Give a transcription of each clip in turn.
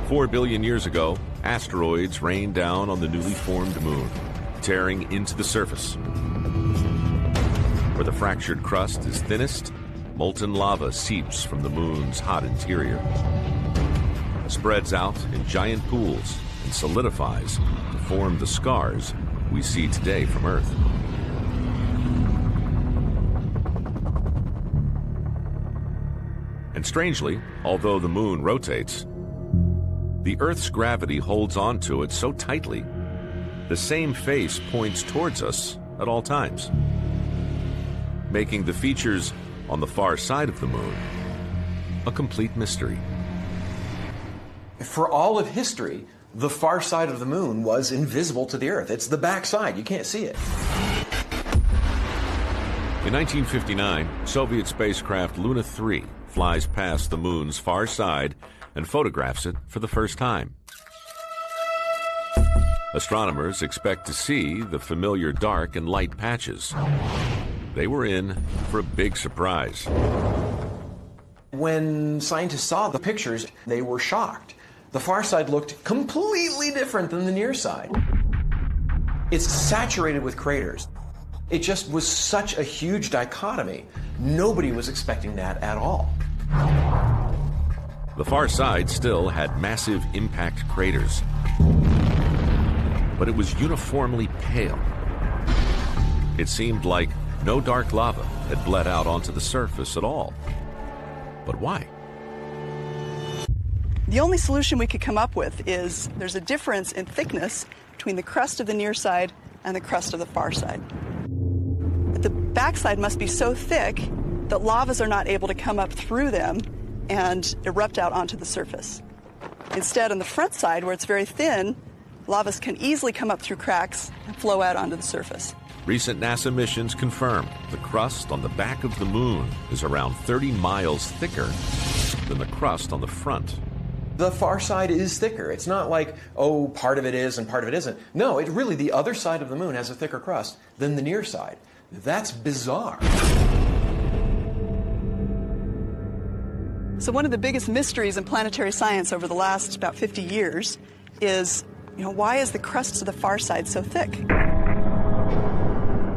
4 billion years ago, asteroids rained down on the newly formed moon, tearing into the surface. Where the fractured crust is thinnest, molten lava seeps from the moon's hot interior, spreads out in giant pools, and solidifies to form the scars we see today from Earth. And strangely, although the moon rotates, the Earth's gravity holds on to it so tightly, the same face points towards us at all times, making the features on the far side of the moon a complete mystery. For all of history, the far side of the moon was invisible to the Earth. It's the back side. You can't see it. In 1959, Soviet spacecraft Lunar 3 flies past the moon's far side and photographs it for the first time. Astronomers expect to see the familiar dark and light patches. They were in for a big surprise. When scientists saw the pictures, they were shocked. The far side looked completely different than the near side. It's saturated with craters. It just was such a huge dichotomy. Nobody was expecting that at all. The far side still had massive impact craters, but it was uniformly pale. It seemed like no dark lava had bled out onto the surface at all. But why? The only solution we could come up with is there's a difference in thickness between the crust of the near side and the crust of the far side. But the backside must be so thick that lavas are not able to come up through them and erupt out onto the surface. Instead, on the front side, where it's very thin, lavas can easily come up through cracks and flow out onto the surface. Recent NASA missions confirm the crust on the back of the moon is around 30 miles thicker than the crust on the front. The far side is thicker. It's not like, oh, part of it is and part of it isn't. No, it really, the other side of the moon has a thicker crust than the near side. That's bizarre. So one of the biggest mysteries in planetary science over the last about 50 years is, why is the crust of the far side so thick?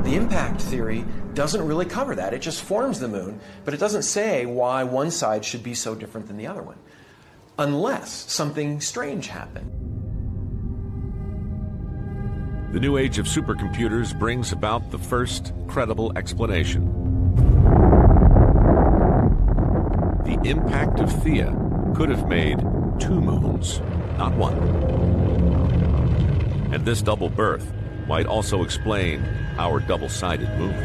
The impact theory doesn't really cover that. It just forms the moon, but it doesn't say why one side should be so different than the other one, unless something strange happened. The new age of supercomputers brings about the first credible explanation. The impact of Theia could have made two moons, not one. And this double birth might also explain our double-sided moon.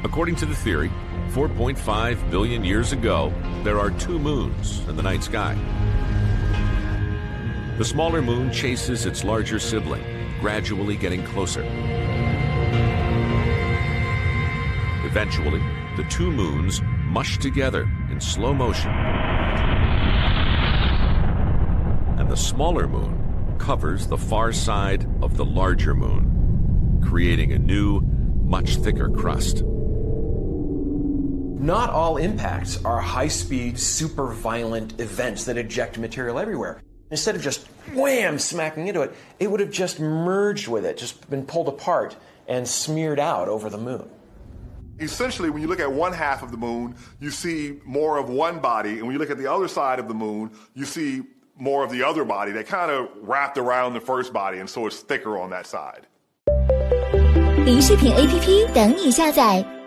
According to the theory, 4.5 billion years ago, there are two moons in the night sky. The smaller moon chases its larger sibling, gradually getting closer. Eventually, the two moons mush together in slow motion. And the smaller moon covers the far side of the larger moon, creating a new, much thicker crust. Not all impacts are high-speed, super violent events that eject material everywhere. Instead of just wham, smacking into it, it would have just merged with it, just been pulled apart and smeared out over the moon. Essentially, when you look at one half of the moon, you see more of one body, and when you look at the other side of the moon, you see more of the other body that kind of wrapped around the first body, and so it's thicker on that side. 影视品 APP 等你下载。